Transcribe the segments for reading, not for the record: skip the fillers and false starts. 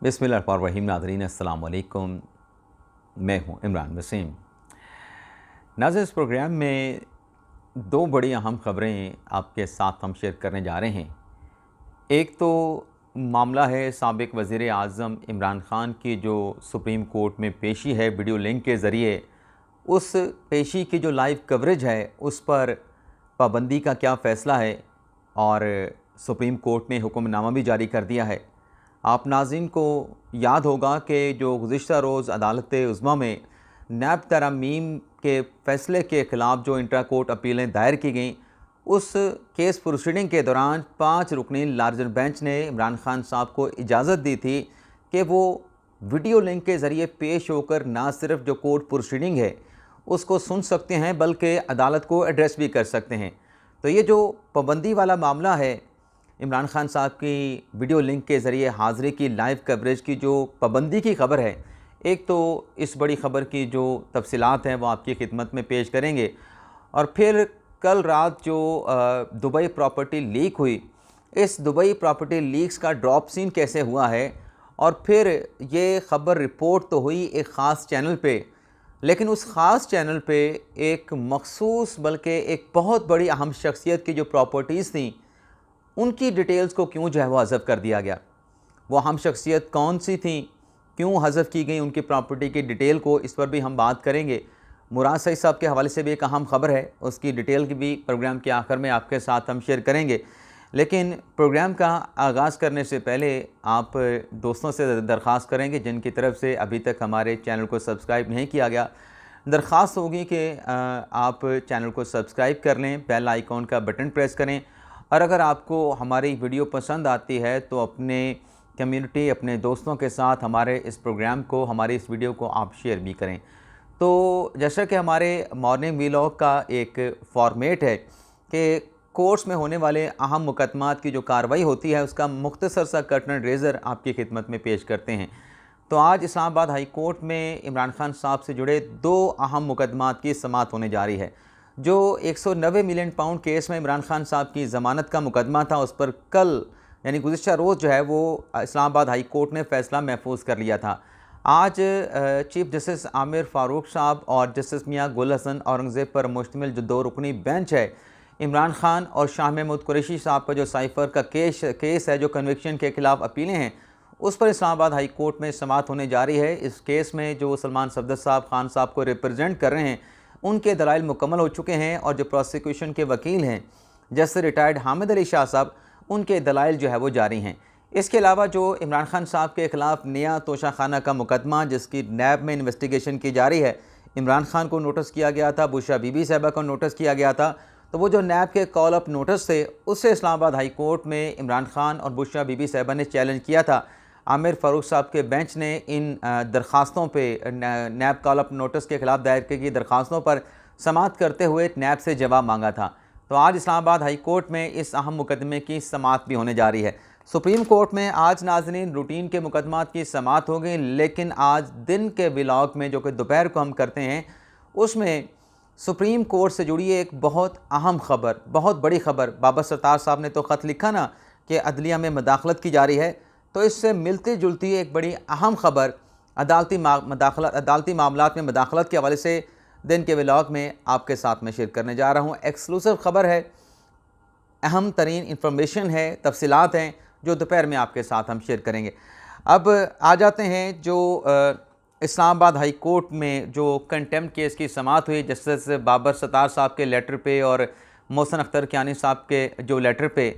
बिस्मिल्लाहिर्रहमानिर्रहीम। नाज़रीन अस्सलाम वालेकुम, मैं हूं इमरान वसीम। नाज़रीन, इस प्रोग्राम में दो बड़ी अहम ख़बरें आपके साथ हम शेयर करने जा रहे हैं। एक तो मामला है साबिक़ वज़ीर आज़म इमरान ख़ान की जो सुप्रीम कोर्ट में पेशी है वीडियो लिंक के ज़रिए, उस पेशी की जो लाइव कवरेज है उस पर पाबंदी का क्या फ़ैसला है और सुप्रीम कोर्ट ने हुक्मनामा भी जारी कर दिया है। आप नाज़रीन को याद होगा कि जो गुज़िश्ता रोज़ अदालत-ए-उज़्मा में नैब तरमीम के फ़ैसले के ख़िलाफ़ जो इंट्रा कोर्ट अपीलें दायर की गईं, उस केस प्रोसीडिंग के दौरान 5 रुकनी लार्जर बेंच ने इमरान ख़ान साहब को इजाज़त दी थी कि वो वीडियो लिंक के ज़रिए पेश होकर ना सिर्फ जो कोर्ट प्रोसीडिंग है उसको सुन सकते हैं बल्कि अदालत को एड्रेस भी कर सकते हैं। तो ये जो पाबंदी वाला मामला है, इमरान ख़ान साहब की वीडियो लिंक के ज़रिए हाज़िरी की लाइव कवरेज की जो पाबंदी की ख़बर है, एक तो इस बड़ी ख़बर की जो तफ़सीलात हैं वो आपकी खिदमत में पेश करेंगे। और फिर कल रात जो दुबई प्रॉपर्टी लीक हुई, इस दुबई प्रॉपर्टी लीक्स का ड्रॉप सीन कैसे हुआ है, और फिर ये ख़बर रिपोर्ट तो हुई एक ख़ास चैनल पे, लेकिन उस ख़ास चैनल पे एक मखसूस बल्कि एक बहुत बड़ी अहम शख्सियत की जो प्रॉपर्टीज़ थी उनकी डिटेल्स को क्यों जो है वो हज़फ़ कर दिया गया। वो अहम शख्सियत कौन सी थी, क्यों हज़फ़ की गई उनकी प्रॉपर्टी की डिटेल को, इस पर भी हम बात करेंगे। मुराद सईद साहब के हवाले से भी एक अहम ख़बर है, उसकी डिटेल की भी प्रोग्राम के आखिर में आपके साथ हम शेयर करेंगे। लेकिन प्रोग्राम का आगाज़ करने से पहले आप दोस्तों से दरख्वास्त करेंगे जिनकी तरफ से अभी तक हमारे चैनल को सब्सक्राइब नहीं किया गया, दरख्वास्त होगी कि आप चैनल को सब्सक्राइब कर लें, बेल आइकॉन का बटन प्रेस करें, और अगर आपको हमारी वीडियो पसंद आती है तो अपने कम्युनिटी, अपने दोस्तों के साथ हमारे इस प्रोग्राम को, हमारी इस वीडियो को आप शेयर भी करें। तो जैसा कि हमारे मॉर्निंग व्लॉग का एक फॉर्मेट है कि कोर्ट्स में होने वाले अहम मुकदमात की जो कार्रवाई होती है उसका मुख्तसर सा कर्टन रेज़र आपकी खिदमत में पेश करते हैं। तो आज इस्लामाबाद हाई कोर्ट में इमरान ख़ान साहब से जुड़े दो अहम मुकदमात की समाअत होने जा रही है। जो 190 मिलियन पाउंड केस में इमरान ख़ान साहब की ज़मानत का मुकदमा था, उस पर कल यानी गुज़िश्ता रोज़ जो है वो इस्लामाबाद हाई कोर्ट ने फ़ैसला महफूज कर लिया था। आज चीफ जस्टिस आमिर फ़ारूक साहब और जस्टिस मियां गुल हसन औरंगज़ेब पर मुश्तमिल जो 2 रुकनी बेंच है, इमरान ख़ान और शाह महमूद कुरैशी साहब का जो साइफ़र का केस है, जो कन्विक्शन के ख़िलाफ़ अपीलें हैं, उस पर इस्लामाबाद हाई कोर्ट में समाअत होने जा रही है। इस केस में जो सलमान सफदर साहब खान साहब को रिप्रेजेंट कर रहे हैं, उनके दलाइल मुकम्मल हो चुके हैं, और जो प्रोसिक्यूशन के वकील हैं जस्टिस रिटायर्ड हामिद अली शाह साहब, उनके दलाइल जो है वो जारी हैं। इसके अलावा जो इमरान ख़ान साहब के ख़िलाफ़ नया तोशाखाना का मुकदमा जिसकी नैब में इन्वेस्टिगेशन की जा रही है, इमरान ख़ान को नोटिस किया गया था, बुशरा बीबी साहिबा को नोटिस किया गया था। तो वो जो नैब के कॉल अप नोटिस थे, उससे इस्लामाबाद हाई कोर्ट में इमरान ख़ान और बुशरा बीबी साहिबा ने चैलेंज किया था। आमिर फ़ारूक साहब के बेंच ने इन दरख्वास्तों पे, नैब कॉल अप नोटिस के ख़िलाफ़ दायर की गई दरख्वास्तों पर समाअत करते हुए नैब से जवाब मांगा था। तो आज इस्लामाबाद हाई कोर्ट में इस अहम मुकदमे की समाअत भी होने जा रही है। सुप्रीम कोर्ट में आज नाज़रीन रूटीन के मुकदमात की समाअत हो गई, लेकिन आज दिन के व्लॉग में जो कि दोपहर को हम करते हैं, उसमें सुप्रीम कोर्ट से जुड़ी एक बहुत अहम ख़बर, बहुत बड़ी ख़बर, बाबर सत्तार साहब ने तो ख़त लिखा ना कि अदलिया में मदाखलत की जा रही है, तो इससे मिलती जुलती एक बड़ी अहम ख़बर अदालती मामलात में मदाखलत के हवाले से दिन के व्लॉग में आपके साथ में शेयर करने जा रहा हूँ। एक्सक्लूसिव ख़बर है, अहम तरीन इंफॉर्मेशन है, तफसीलात हैं जो दोपहर में आपके साथ हम शेयर करेंगे। अब आ जाते हैं जो इस्लामाबाद हाई कोर्ट में जो कंटेम्प्ट केस की समाअत हुई जस्टिस बाबर सत्तार साहब के लेटर पे और मोहसिन अख्तर कियानी साहब के जो लेटर पे,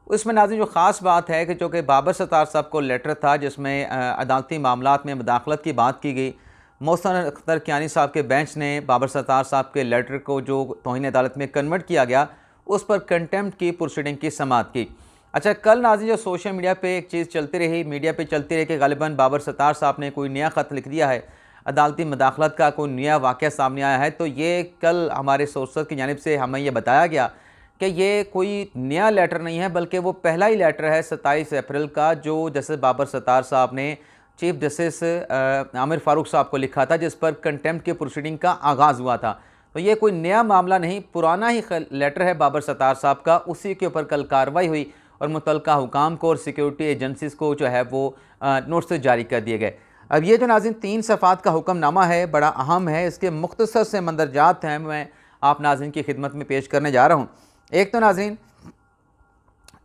उसमें नाज़रीन जो ख़ास बात है कि जो कि बाबर सत्तार साहब को लेटर था जिसमें अदालती मामलात में मुदाखलत की बात की गई। मोहसिन अख्तर कियानी साहब के बेंच ने बाबर सत्तार साहब के लेटर को जो तौहीन अदालत में कन्वर्ट किया गया, उस पर कंटेम्प्ट की प्रोसीडिंग की समाअत की। अच्छा, कल नाज़रीन जो सोशल मीडिया पे एक चीज़ चलती रही, मीडिया पे चलती रही कि गालिबन बाबर सत्तार साहब ने कोई नया ख़त लिख दिया है, अदालती मुदाखलत का कोई नया वाक़या सामने आया है। तो ये कल हमारे सोर्सेस की जानिब से हमें यह बताया गया कि ये कोई नया लेटर नहीं है, बल्कि वो पहला ही लेटर है 27 अप्रैल का, जो जस्टिस बाबर सत्तार साहब ने चीफ जस्टिस आमिर फ़ारूक साहब को लिखा था, जिस पर कंटेम्प्ट की प्रोसीडिंग का आगाज़ हुआ था। तो ये कोई नया मामला नहीं, पुराना ही लेटर है बाबर सत्तार साहब का, उसी के ऊपर कल कार्रवाई हुई और मुतल्लिका हुकाम को और सिक्योरिटी एजेंसीज़ को जो है वो नोटिस जारी कर दिए गए। अब ये जो नाज़रीन 3 सफ़ात का हुक्मनामा है बड़ा अहम है, इसके मुख्तसर से मंदरजात हैं मैं आप नाज़रीन की खिदमत में पेश करने जा रहा हूँ। एक तो नाज़रीन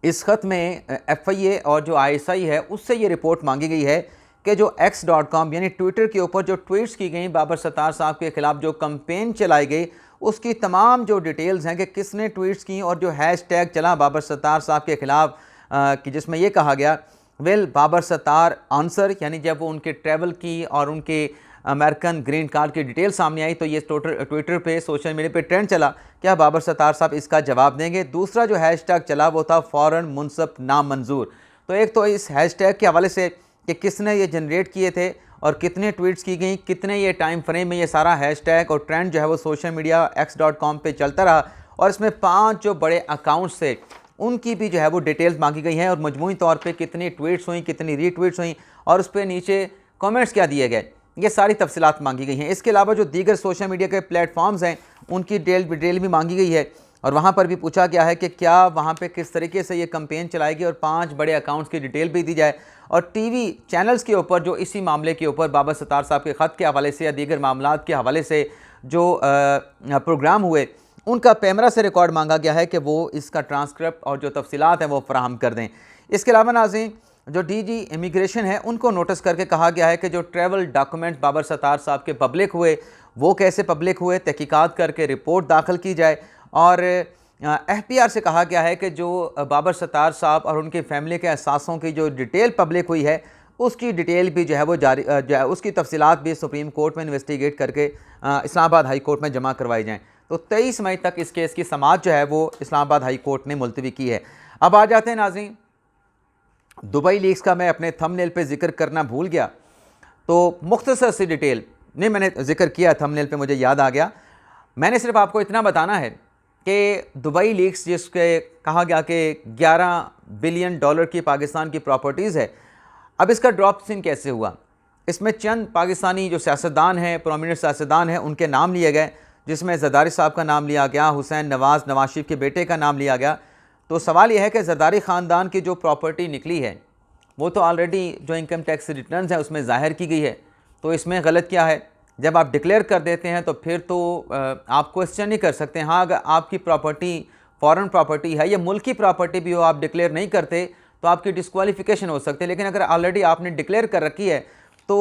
इस ख़त में FIA और जो ISI है उससे ये रिपोर्ट मांगी गई है कि जो x.com यानी ट्विटर के ऊपर जो ट्वीट्स की गई बाबर सत्तार साहब के ख़िलाफ़ जो कंपेन चलाई गई उसकी तमाम जो डिटेल्स हैं कि किसने ट्वीट्स की और जो हैशटैग चला बाबर सत्तार साहब के ख़िलाफ़ कि जिसमें यह कहा गया वेल बाबर सत्तार आंसर, यानी जब वो उनके ट्रैवल की और उनके अमेरिकन ग्रीन कार्ड की डिटेल सामने आई तो ये ट्विटर पे सोशल मीडिया पे ट्रेंड चला, क्या बाबर सत्तार साहब इसका जवाब देंगे। दूसरा जो हैशटैग चला वो था फ़ौरन मुनसब नामंजूर। तो एक तो इस हैशटैग के हवाले से कि किसने ये जनरेट किए थे और कितने ट्वीट्स की गई, कितने ये टाइम फ्रेम में ये सारा हैशटैग और ट्रेंड जो है वो सोशल मीडिया x.com पे चलता रहा, और इसमें 5 जो बड़े अकाउंट्स थे उनकी भी जो है वो डिटेल्स मांगी गई हैं और मजमूई तौर पे कितनी ट्वीट्स हुई, कितनी रीट्वीट्स हुई और उस पर नीचे कमेंट्स क्या दिए गए, ये सारी तफसीलात मांगी गई हैं। इसके अलावा जो दीगर सोशल मीडिया के प्लेटफॉर्म्स हैं उनकी डिटेल भी मांगी गई है और वहाँ पर भी पूछा गया है कि क्या वहाँ पे किस तरीके से ये कैंपेन चलाएगी और 5 बड़े अकाउंट्स की डिटेल भी दी जाए। और टीवी चैनल्स के ऊपर जो इसी मामले के ऊपर बाबर सत्तार साहब के ख़त के हवाले से या दीगर मामलात के हवाले से जो प्रोग्राम हुए उनका कैमरा से रिकॉर्ड मांगा गया है कि वो इसका ट्रांसक्रिप्ट और जो तफसीलात हैं वो फराहम कर दें। इसके अलावा नाज़रीन जो DG इमिग्रेशन है उनको नोटिस करके कहा गया है कि जो ट्रैवल डॉक्यूमेंट्स बाबर सत्तार साहब के पब्लिक हुए वो कैसे पब्लिक हुए, तहकीकात करके रिपोर्ट दाखिल की जाए। और FBR से कहा गया है कि जो बाबर सत्तार साहब और उनकी फैमिली के असासों की जो डिटेल पब्लिक हुई है उसकी डिटेल भी जो है वो जारी उसकी तफसीलात भी सुप्रीम कोर्ट में इन्वेस्टिगेट करके इस्लामाबाद हाई कोर्ट में जमा करवाई जाएँ। तो 23 मई तक इस केस की समाअत जो है वो इस्लामाबाद हाई कोर्ट ने मुलतवी की है। अब आ जाते हैं नाज़रीन दुबई लीक्स का, मैं अपने थंबनेल पे जिक्र करना भूल गया तो मुख्तसर सी डिटेल नहीं मैंने जिक्र किया थंबनेल पे, मुझे याद आ गया। मैंने सिर्फ आपको इतना बताना है कि दुबई लीक्स जिसके कहा गया कि 11 बिलियन डॉलर की पाकिस्तान की प्रॉपर्टीज़ है, अब इसका ड्रॉप सीन कैसे हुआ। इसमें चंद पाकिस्तानी जो सियासतदान हैं, प्रोमिनेंट सियासतदान हैं, उनके नाम लिए गए, जिसमें जरदारी साहब का नाम लिया गया, हुसैन नवाज शरीफ के बेटे का नाम लिया गया। तो सवाल यह है कि जरदारी ख़ानदान की जो प्रॉपर्टी निकली है वो तो ऑलरेडी जो इनकम टैक्स रिटर्न्स है उसमें ज़ाहिर की गई है, तो इसमें गलत क्या है। जब आप डिक्लेयर कर देते हैं तो फिर तो आप क्वेश्चन नहीं कर सकते। हाँ, अगर आपकी प्रॉपर्टी फॉरेन प्रॉपर्टी है या मुल्की प्रॉपर्टी भी हो, आप डिक्लेयर नहीं करते तो आपकी डिस्क्वालिफिकेशन हो सकती है। लेकिन अगर ऑलरेडी आपने डिक्लेयर कर रखी है तो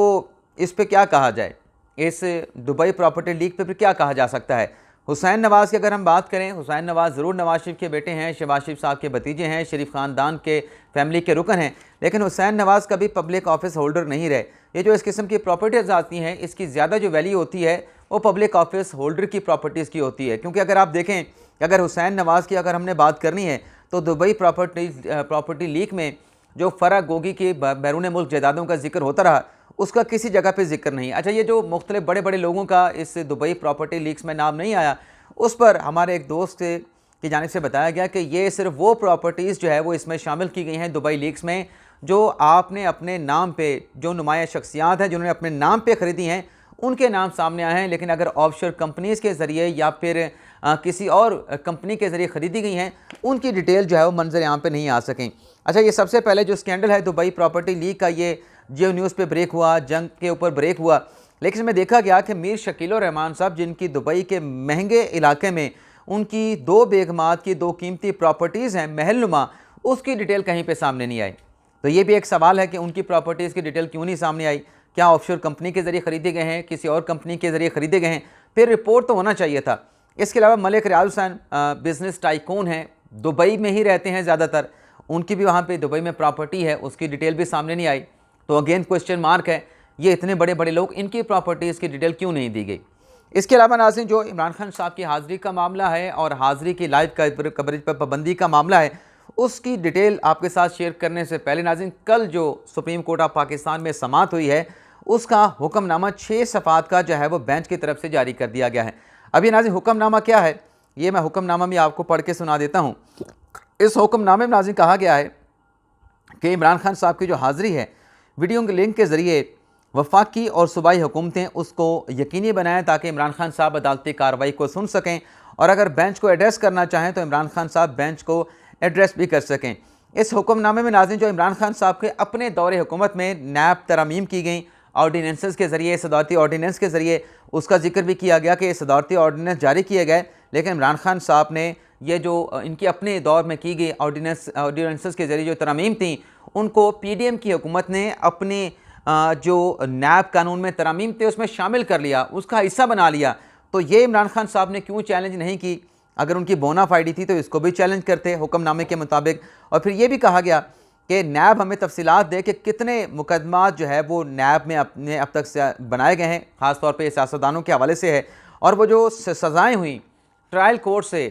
इस पर क्या कहा जाए, इस दुबई प्रॉपर्टी लीक पे फिर क्या कहा जा सकता है। हुसैन नवाज़ की अगर हम बात करें, हुसैन नवाज़ ज़रूर नवाज शरीफ के बेटे हैं, शहबाज शरीफ साहब के भतीजे हैं, शरीफ ख़ानदान के फैमिली के रुकन हैं, लेकिन हुसैन नवाज़ कभी पब्लिक ऑफिस होल्डर नहीं रहे। ये जो इस किस्म की प्रॉपर्टीज़ आती हैं इसकी ज़्यादा जो वैल्यू होती है वो पब्लिक ऑफिस होल्डर की प्रॉपर्टीज़ की होती है। क्योंकि अगर आप देखें कि अगर हुसैन नवाज़ की अगर हमने बात करनी है तो दुबई प्रॉपर्टी लीक में जो फ़राग गोगी की बैरून मुल्क जायदादों का जिक्र होता रहा उसका किसी जगह पे जिक्र नहीं। अच्छा, ये जो मुख्तलिफ बड़े बड़े लोगों का इस दुबई प्रॉपर्टी लीक्स में नाम नहीं आया, उस पर हमारे एक दोस्त की जानिब से बताया गया कि ये सिर्फ वो प्रॉपर्टीज़ जो है वो इसमें शामिल की गई हैं दुबई लीक्स में जो आपने अपने नाम पे, जो नुमाया शख्सियात हैं जिन्होंने अपने नाम पे ख़रीदी हैं उनके नाम सामने आए हैं। लेकिन अगर ऑफशोर कंपनीज़ के ज़रिए या फिर किसी और कंपनी के ज़रिए ख़रीदी गई हैं उनकी डिटेल जो है वो मंजर आम पे नहीं आ सकें। अच्छा, ये सबसे पहले जो स्कैंडल है दुबई प्रॉपर्टी लीक का, ये जियो न्यूज़ पे ब्रेक हुआ, जंग के ऊपर ब्रेक हुआ, लेकिन इसमें देखा गया कि मीर शकील रहमान साहब जिनकी दुबई के महंगे इलाके में उनकी 2 बेगमात की 2 कीमती प्रॉपर्टीज़ हैं महलनुमा, उसकी डिटेल कहीं पे सामने नहीं आई। तो ये भी एक सवाल है कि उनकी प्रॉपर्टीज़ की डिटेल क्यों नहीं सामने आई। क्या ऑफशोर कंपनी के ज़रिए ख़रीदे गए हैं, किसी और कंपनी के ज़रिए ख़रीदे गए हैं, फिर रिपोर्ट तो होना चाहिए था। इसके अलावा मलिक रियाज हुसैन बिज़नेस टाइकून हैं, दुबई में ही रहते हैं ज़्यादातर, उनकी भी वहाँ पर दुबई में प्रॉपर्टी है, उसकी डिटेल भी सामने नहीं आई। तो अगेन क्वेश्चन मार्क है, ये इतने बड़े बड़े लोग, इनकी प्रॉपर्टीज़ की डिटेल क्यों नहीं दी गई। इसके अलावा नाज़रीन जो इमरान खान साहब की हाज़िरी का मामला है और हाज़िरी की लाइव कवरेज पर पाबंदी का मामला है, उसकी डिटेल आपके साथ शेयर करने से पहले नाज़रीन कल जो सुप्रीम कोर्ट ऑफ पाकिस्तान में समाअत हुई है उसका हुक्मनामा 6 सफ़ात का जो है वो बेंच की तरफ से जारी कर दिया गया है। अभी नाज़रीन हुक्मनामा क्या है, ये मैं हुक्मनामा भी आपको पढ़ के सुना देता हूँ। इस हुक्मनामे में नाज़रीन कहा गया है कि इमरान खान साहब की जो हाज़िरी है वीडियो लिंक के ज़रिए वफाकी और सूबाई हुकूमतें उसको यकीनी बनाएं ताकि इमरान खान साहब अदालती कार्रवाई को सुन सकें और अगर बेंच को एड्रेस करना चाहें तो इमरान खान साहब बेंच को एड्रेस भी कर सकें। इस हुक्मनामे में नाज़रीन जो इमरान खान साहब के अपने दौरे हुकूमत में नैब तरमीम की गई ऑर्डीनेंसेस के ज़रिए, सदारती ऑर्डीनेंस के ज़रिए उसका जिक्र भी किया गया कि सदारती ऑर्डीनेंस जारी किए गए, लेकिन इमरान खान साहब ने ये जो इनकी अपने दौर में की गई ऑर्डीनेंसेस के ज़रिए जो तरमीम थी उनको PDM की हुकूमत ने अपने जो नैब कानून में तरमीम थे उसमें शामिल कर लिया, उसका हिस्सा बना लिया। तो ये इमरान खान साहब ने क्यों चैलेंज नहीं की? अगर उनकी बोनाफाइडी थी तो इसको भी चैलेंज करते हुक्मनामे के मुताबिक। और फिर ये भी कहा गया कि नैब हमें तफसीलात दे कि कितने मुकदमात जो है वो नैब में अपने अब तक से बनाए गए हैं, ख़ास तौर पे सियासतदानों के हवाले से है, और वो जो सज़ाएँ हुई ट्रायल कोर्ट से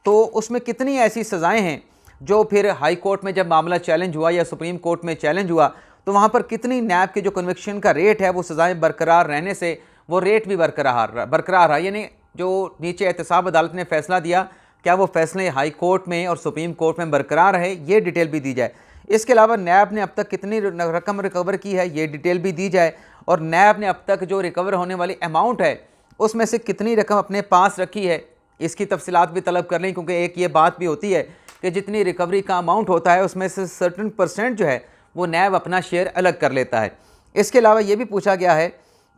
तो उसमें कितनी ऐसी सज़ाएँ हैं जो फिर हाई कोर्ट में जब मामला चैलेंज हुआ या सुप्रीम कोर्ट में चैलेंज हुआ तो वहाँ पर कितनी नैब के जो कन्विक्शन का रेट है वो सज़ाएँ बरकरार रहने से वो रेट भी बरकरार रहा। यानी जो नीचे एहतसाब अदालत ने फ़ैसला दिया, क्या वो फ़ैसले हाई कोर्ट में और सुप्रीम कोर्ट में बरकरार है, ये डिटेल भी दी जाए। इसके अलावा नैब ने अब तक कितनी रकम रिकवर की है, ये डिटेल भी दी जाए, और नैब ने अब तक जो रिकवर होने वाली अमाउंट है उसमें से कितनी रकम अपने पास रखी है, इसकी तफसीलात भी तलब कर लें। क्योंकि एक ये बात भी होती है कि जितनी रिकवरी का अमाउंट होता है उसमें से सर्टन % जो है वो नैब अपना शेयर अलग कर लेता है। इसके अलावा ये भी पूछा गया है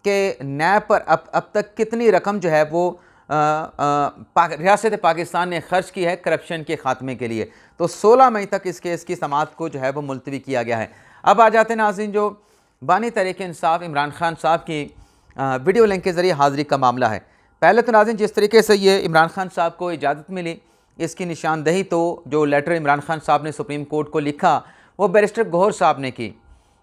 कि नैब पर अब तक कितनी रकम जो है वो रियासत पाकिस्तान ने खर्च की है करप्शन के ख़ात्मे के लिए। तो 16 मई तक इस केस की समाअत को जो है वो मुलतवी किया गया है। अब आ जाते हैं नाज़रीन जो बानी तहरीक-ए-इंसाफ इमरान खान साहब की वीडियो लिंक के ज़रिए हाज़िरी का मामला है। पहले तो नाज़रीन जिस तरीके से ये इमरान खान साहब को इजाज़त मिली इसकी निशानदही तो जो लेटर इमरान खान साहब ने सुप्रीम कोर्ट को लिखा वो बैरिस्टर गौहर साहब ने की,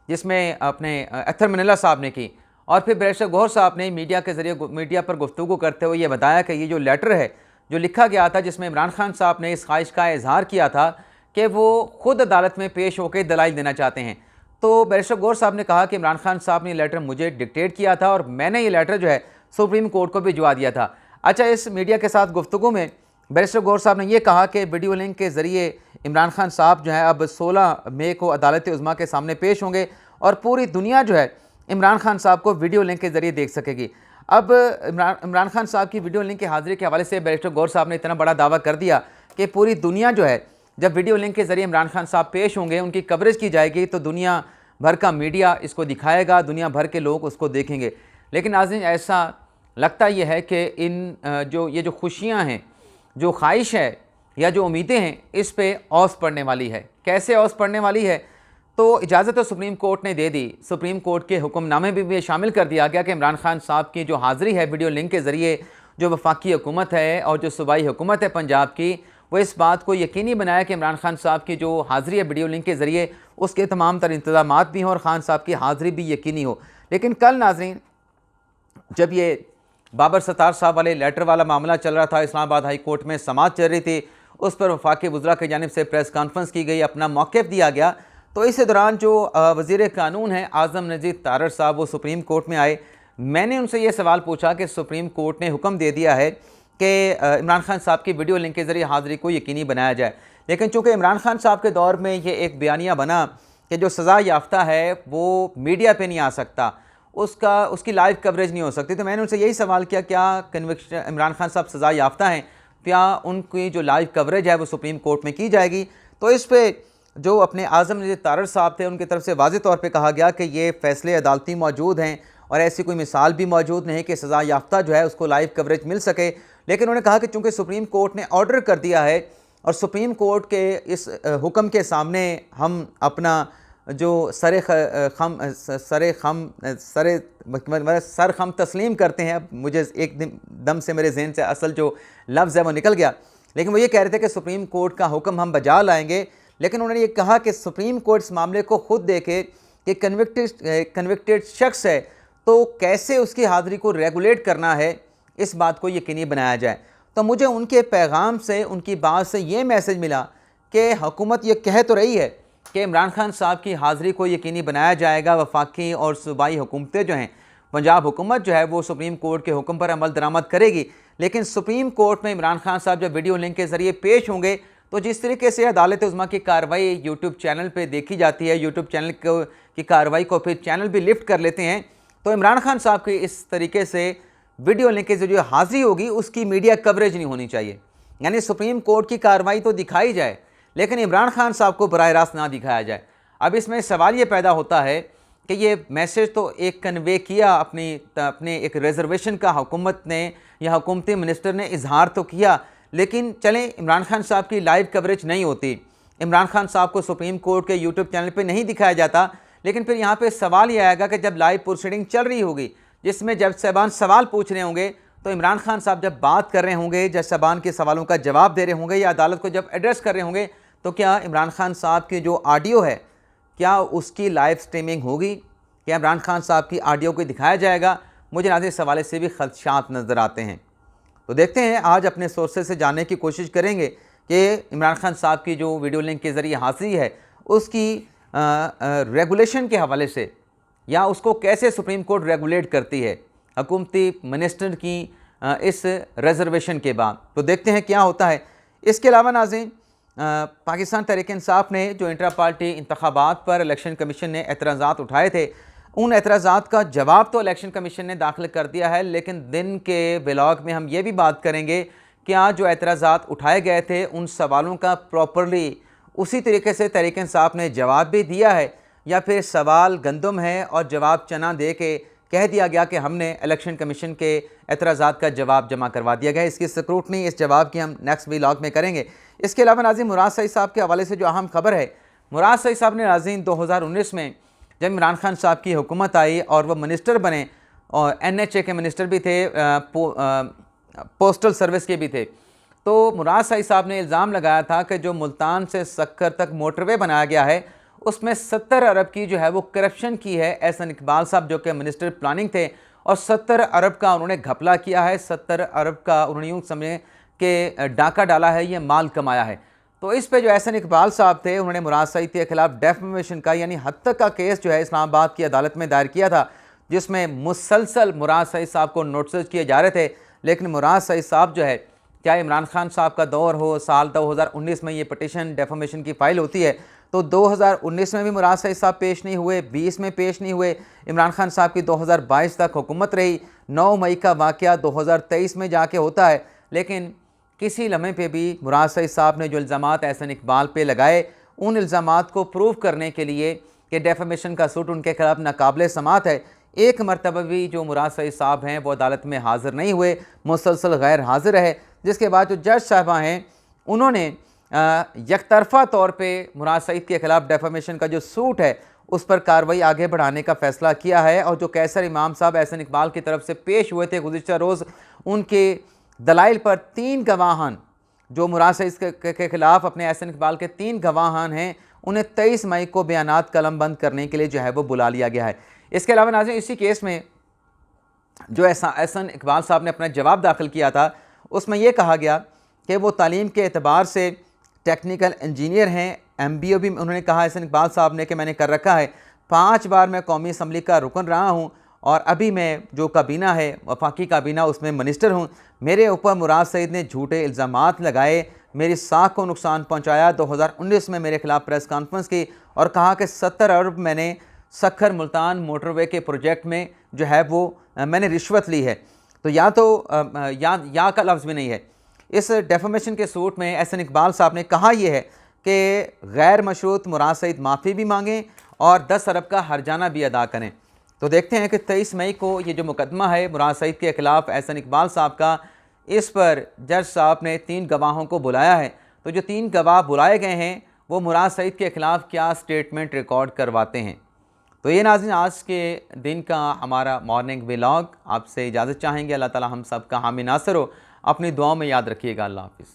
जिसमें अपने अख्तर मिनल्ला साहब ने की, और फिर बैरिस्टर गौहर साहब ने मीडिया के ज़रिए मीडिया पर गुफ्तगू करते हुए ये बताया कि ये जो लेटर है जो लिखा गया था जिसमें इमरान खान साहब ने इस ख्वाहिश का इजहार किया था कि वो ख़ुद अदालत में पेश होकर दलाइल देना चाहते हैं। तो बैरिस्टर गौहर साहब ने कहा कि इमरान खान साहब ने लेटर मुझे डिक्टेट किया था और मैंने ये लेटर जो है सुप्रीम कोर्ट को भिजवा दिया था। अच्छा, इस मीडिया के साथ गुफ्तगू में बैरिस्टर गौहर साहब ने यह कहा कि वीडियो लिंक के ज़रिए इमरान खान साहब जो है अब 16 मई को अदालत उज़्मा के सामने पेश होंगे और पूरी दुनिया जो है इमरान खान साहब को वीडियो लिंक के ज़रिए देख सकेगी। अब इमरान खान साहब की वीडियो लिंक की हाज़िरी के हवाले से बैरिस्टर गौहर साहब ने इतना बड़ा दावा कर दिया कि पूरी दुनिया जो है जब वीडियो लिंक के ज़रिए इमरान खान साहब पेश होंगे, उनकी कवरेज की जाएगी तो दुनिया भर का मीडिया इसको दिखाएगा, दुनिया भर के लोग उसको देखेंगे। लेकिन नाज़रीन ऐसा लगता यह है कि ये जो खुशियाँ हैं, जो ख्वाहिश है या जो उम्मीदें हैं, इस पे औस पड़ने वाली है। कैसे औस पड़ने वाली है? तो इजाज़त तो सुप्रीम कोर्ट ने दे दी। सुप्रीम कोर्ट के हुक्मनामे भी शामिल कर दिया गया कि इमरान खान साहब की जो हाज़िरी है वीडियो लिंक के ज़रिए, जो वफाकी हुकूमत है और जो सूबाई हुकूमत है पंजाब की, वो इस बात को यकीनी बनाया कि इमरान खान साहब की जो हाज़िरी है वीडियो लिंक के ज़रिए उसके तमाम तर इंतज़ामात भी हों और ख़ान साहब की हाज़िरी भी यकीनी हो। लेकिन कल नाज़रीन जब ये बाबर सत्तार साहब वाले लेटर वाला मामला चल रहा था, इस्लामाबाद हाई कोर्ट में समाअत चल रही थी, उस पर वफाकी वज़रा की जानिब से प्रेस कॉन्फ्रेंस की गई, अपना मौक़िफ़ दिया गया। तो इस दौरान जो वज़ीर कानून है आज़म नज़ीर तारड़ साहब, वो सुप्रीम कोर्ट में आए। मैंने उनसे ये सवाल पूछा कि सुप्रीम कोर्ट ने हुक्म दे दिया है कि इमरान खान साहब की वीडियो लिंक के ज़रिए हाज़िरी को यकीनी बनाया जाए, लेकिन चूँकि इमरान खान साहब के दौर में ये एक बयानिया बना कि जो सज़ा याफ्ता है वो मीडिया पे नहीं आ सकता, उसकी लाइव कवरेज नहीं हो सकती। तो मैंने उनसे यही सवाल किया, क्या कन्विक्शन इमरान खान साहब सज़ा याफ्ता हैं, क्या उनकी जो लाइव कवरेज है वो सुप्रीम कोर्ट में की जाएगी? तो इस पर जो अपने आज़म नज़ीर तारड़ साहब थे उनकी तरफ से वाज़ेह तौर पे कहा गया कि ये फ़ैसले अदालती मौजूद हैं और ऐसी कोई मिसाल भी मौजूद नहीं कि सज़ा याफ्ता जो है उसको लाइव कवरेज मिल सके। लेकिन उन्होंने कहा कि चूँकि सुप्रीम कोर्ट ने ऑर्डर कर दिया है और सुप्रीम कोर्ट के इस हुक्म के सामने हम अपना जो सर खम तस्लीम करते हैं। मुझे एक दम से मेरे जहन से असल जो लफ्ज़ है वो निकल गया, लेकिन वो ये कह रहे थे कि सुप्रीम कोर्ट का हुक्म हम बजा लाएंगे। लेकिन उन्होंने ये कहा कि सुप्रीम कोर्ट इस मामले को ख़ुद देखे कि कन्विक्टेड शख्स है तो कैसे उसकी हाज़िरी को रेगुलेट करना है, इस बात को यकीनी बनाया जाए। तो मुझे उनके पैगाम से, उनकी बात से ये मैसेज मिला कि हुकूमत ये कह तो रही है कि इमरान खान साहब की हाज़िरी को यकीनी बनाया जाएगा, वफाकी और सूबाई हुकूमतें जो हैं, पंजाब हुकूमत जो है वो सुप्रीम कोर्ट के हुक्म पर अमल दरामद करेगी। लेकिन सुप्रीम कोर्ट में इमरान खान साहब जब वीडियो लिंक के ज़रिए पेश होंगे तो जिस तरीके से अदालत उज़्मा की कार्रवाई यूट्यूब चैनल पे देखी जाती है, यूट्यूब चैनल की कार्रवाई को फिर चैनल भी लिफ्ट कर लेते हैं, तो इमरान खान साहब की इस तरीके से वीडियो लिंक के ज़रिए हाज़िरी होगी उसकी मीडिया कवरेज नहीं होनी चाहिए। यानी सुप्रीम कोर्ट की कार्रवाई तो दिखाई जाए लेकिन इमरान खान साहब को बराह रास्त ना दिखाया जाए। अब इसमें सवाल ये पैदा होता है कि ये मैसेज तो एक कन्वे किया, अपने एक रिजर्वेशन का हुकूमत ने या हुकूमती मिनिस्टर ने इजहार तो किया, लेकिन चलें इमरान खान साहब की लाइव कवरेज नहीं होती, इमरान खान साहब को सुप्रीम कोर्ट के यूट्यूब चैनल पे नहीं दिखाया जाता, लेकिन फिर यहाँ पे सवाल ये आएगा कि जब लाइव प्रोसीडिंग चल रही होगी, जिसमें जज साहबान सवाल पूछ रहे होंगे, तो इमरान खान साहब जब बात कर रहे होंगे, जज साहबान के सवालों का जवाब दे रहे होंगे या अदालत को जब एड्रेस कर रहे होंगे, तो क्या इमरान खान साहब की जो ऑडियो है क्या उसकी लाइव स्ट्रीमिंग होगी? क्या इमरान खान साहब की ऑडियो को दिखाया जाएगा? मुझे नाज़रीन इस हवाले से भी खदशात नज़र आते हैं। तो देखते हैं, आज अपने सोर्सेज से जानने की कोशिश करेंगे कि इमरान खान साहब की जो वीडियो लिंक के ज़रिए हासिल है उसकी रेगुलेशन के हवाले से या उसको कैसे सुप्रीम कोर्ट रेगुलेट करती है हुकूमती मिनिस्टर की इस रिजर्वेशन के बाद। तो देखते हैं क्या होता है। इसके अलावा नाज़रीन, पाकिस्तान तहरीक-ए-इंसाफ ने जो इंट्रा पार्टी इंतखाबात पर इलेक्शन कमीशन ने एतराज़ात उठाए थे, उन एतराज़ात का जवाब तो इलेक्शन कमीशन ने दाखिल कर दिया है, लेकिन दिन के व्लॉग में हम ये भी बात करेंगे क्या जो एतराज़ात उठाए गए थे उन सवालों का प्रॉपरली उसी तरीके से तहरीक-ए-इंसाफ ने जवाब भी दिया है, या फिर सवाल गंदम है और जवाब चना दे के कह दिया गया कि हमने इलेक्शन कमीशन के एतराज़ात का जवाब जमा करवा दिया गया। इसकी स्क्रूटनी, इस जवाब की हम नेक्स्ट व्लॉग में करेंगे। इसके अलावा नाज़रीन, मुराद सईद साहब के हवाले से जो अहम खबर है, मुराद सईद साहब ने नाज़रीन 2019 में जब इमरान खान साहब की हुकूमत आई और वह मिनिस्टर बने, और NHA के मिनिस्टर भी थे, पोस्टल सर्विस के भी थे, तो मुराद सईद साहब ने इल्ज़ाम लगाया था कि जो मुल्तान से सक्कर तक मोटरवे बनाया गया है उसमें 70 अरब की जो है वो करप्शन की है एहसन इकबाल साहब जो कि मिनिस्टर प्लानिंग थे, और 70 अरब का उन्होंने घपला किया है, 70 अरब का उन्होंने यूँ समझें कि डाका डाला है, ये माल कमाया है। तो इस पे जो एहसन इकबाल साहब थे उन्होंने मुराद सईद के खिलाफ डेफमेशन का यानी हत्या का केस जो है इस्लामाबाद की अदालत में दायर किया था, जिसमें मुसलसल मुराद सईद साहब को नोटिस किए जा रहे थे। लेकिन मुराद सईद साहब जो है, क्या इमरान खान साहब का दौर हो, साल 2019 में ये पटिशन डेफमेशन की फ़ाइल होती है, तो 2019 में भी मुराद सईद साहब पेश नहीं हुए, 20 में पेश नहीं हुए, इमरान खान साहब की 2022 तक हुकूमत रही, 9 मई का वाक़या 2023 में जाके होता है। लेकिन किसी लम्हे पे भी मुराद सईद साहब ने जो इल्ज़ामात एहसन इकबाल पे लगाए, उन इल्ज़ामात को प्रूव करने के लिए कि डेफमेशन का सूट उनके खिलाफ नाकाबिले समात है, एक मरतबा भी जो मुराद सईद साहब हैं वो अदालत में हाज़िर नहीं हुए, मुसलसल गैर हाज़िर रहे, जिसके बाद जो जज साहबा हैं उन्होंने यकतरफ़ा तौर पे मुराद सईद के ख़िलाफ़ डेफमेशन का जो सूट है उस पर कार्रवाई आगे बढ़ाने का फ़ैसला किया है। और जो कैसर इमाम साहब एहसन इकबाल की तरफ से पेश हुए थे गुज़िश्ता रोज़, उनके दलाइल पर 3 गवाहान जो मुराद सईद के ख़िलाफ़ अपने एहसन इकबाल के 3 गवाहान हैं, उन्हें 23 मई को बयानात कलम बंद करने के लिए जो है वो बुला लिया गया है। इसके अलावा नाज़रीन, इसी केस में जो एहसन इकबाल साहब ने अपना जवाब दाखिल किया था उसमें यह कहा गया कि वो तालीम के एतबार से टेक्निकल इंजीनियर हैं, MBA भी उन्होंने कहा एहसन इकबाल साहब ने कि मैंने कर रखा है, 5 बार मैं कौमी असम्बली का रुकन रहा हूँ और अभी मैं जो काबीना है वफाकी काबीना उसमें मिनिस्टर हूँ। मेरे ऊपर मुराद सईद ने झूठे इल्ज़ामात लगाए, मेरी साख को नुकसान पहुँचाया। 2019 में मेरे खिलाफ प्रेस कॉन्फ्रेंस की और कहा कि 70 अरब मैंने सक्खर मुल्तान मोटरवे के प्रोजेक्ट में जो है वो मैंने रिश्वत ली है। तो या का लफ्ज़ भी नहीं है। इस डेफमेशन के सूट में एहसन इकबाल साहब ने कहा यह है कि गैर मशरूत मुराद सईद माफ़ी भी मांगें और 10 अरब का हर्जाना भी अदा करें। तो देखते हैं कि 23 मई को ये जो मुकदमा है मुराद सईद के ख़िलाफ़ एहसन इकबाल साहब का, इस पर जज साहब ने 3 गवाहों को बुलाया है। तो जो 3 गवाह बुलाए गए हैं वो मुराद सईद के ख़िलाफ़ क्या स्टेटमेंट रिकॉर्ड करवाते हैं। तो ये नाज़रीन आज के दिन का हमारा मॉर्निंग व्लॉग, आपसे इजाज़त चाहेंगे। अल्लाह ताला हम सब का हामी नासर हो। अपनी दुआओं में याद रखिएगा। अल्लाह हाफ़िज़।